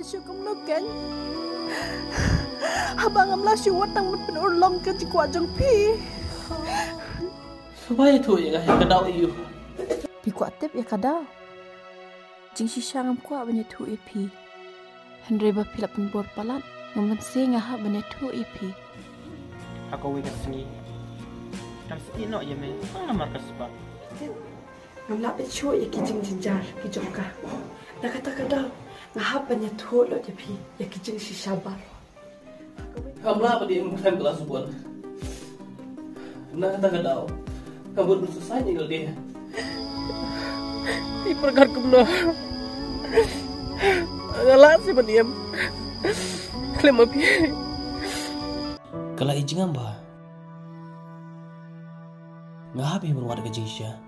syukum luken. Abang amla syuwat tang penulong ke jikwa jong pi. Supaya tu yang kedau you. Pi kwa tip ya kadau. Jing shisha ngam kwa banyak tu pi. Henry ba pilap pun bor palat ngam se ngah banyak tu pi. Aku wikat sini. Tam sini no ya me. Ang namar kaspa. Ngam la pe chu ya ki jing jinjar ki jongka. Na kata kadau ngah banyak tu lo je pi ya ki jing shisha bar. Kamu apa dia mengklaim kelas buat? Nah kata kedau. Kamu belum selesai tinggal dia. Di perkara kebenar. Ngalah si pendiam. Klaim apa? Kalau ijing amba. Ngahabi berwarga jingsia.